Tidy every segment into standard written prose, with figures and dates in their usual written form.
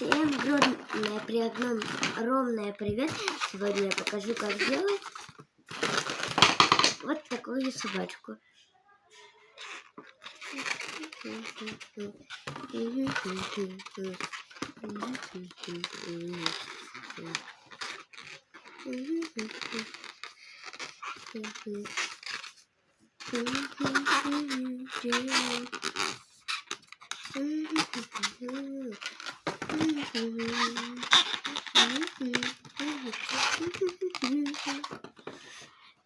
Всем огромное привет! Сегодня я покажу, как делать вот такую собачку.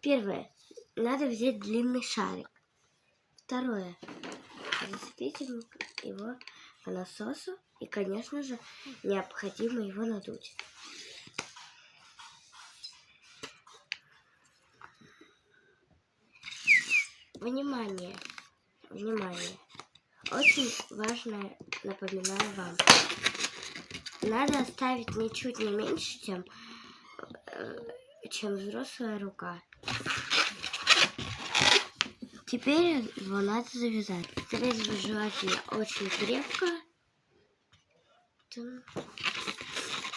Первое. Надо взять длинный шарик. Второе. Зацепить его к насосу. И, конечно же, необходимо его надуть. Внимание! Внимание! Очень важно, напоминаю вам. Надо оставить ничуть не меньше, чем взрослая рука. Теперь его надо завязать. Завязывать желательно очень крепко.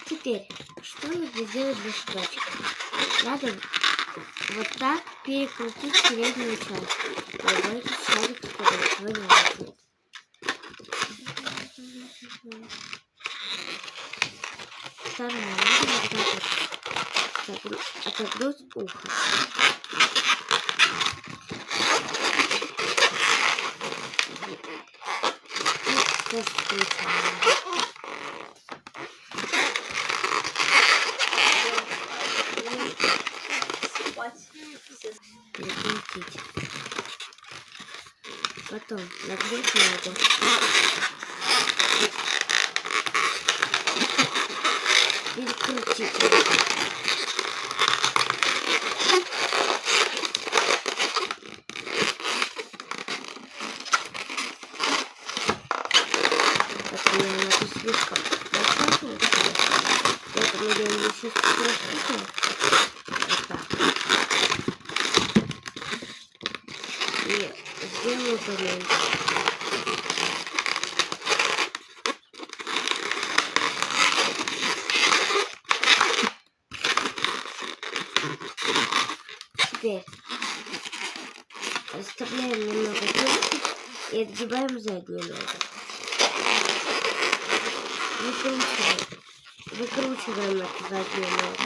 Теперь, что нужно сделать для собачки? Надо вот так перекрутить переднюю часть. Не бойтесь шарик, чтобы ничего не лопнет. Второе, надо вот так вот отогнуть ухо. И перекрутить. Потом нагреть ногу. Перекрутить. Это я могу слишком расслабить. Поэтому я ее сейчас распутаю. Вот так. И сделаю поменьше. Теперь оставляем немного пальцев и отгибаем заднюю ногу. Выкручиваем эту заднюю ногу.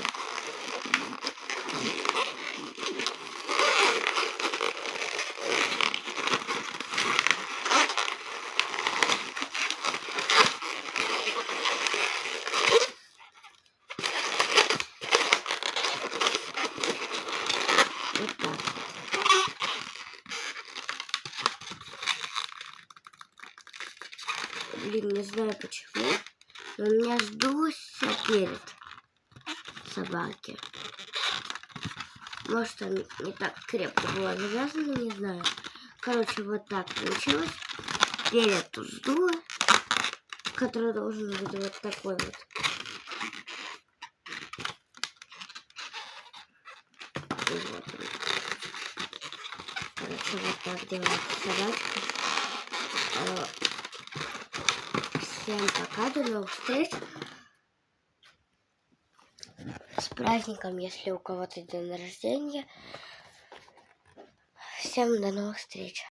Вот так. Блин, не знаю почему, но у меня сдулся перед собаки. Может, он не так крепко было завязано, не знаю. Короче, вот так получилось. Перед тут сдуло, который должен быть вот такой вот. И вот он. Короче, вот так делает собачка. Всем пока, до новых встреч. С праздником, если у кого-то день рождения. Всем до новых встреч.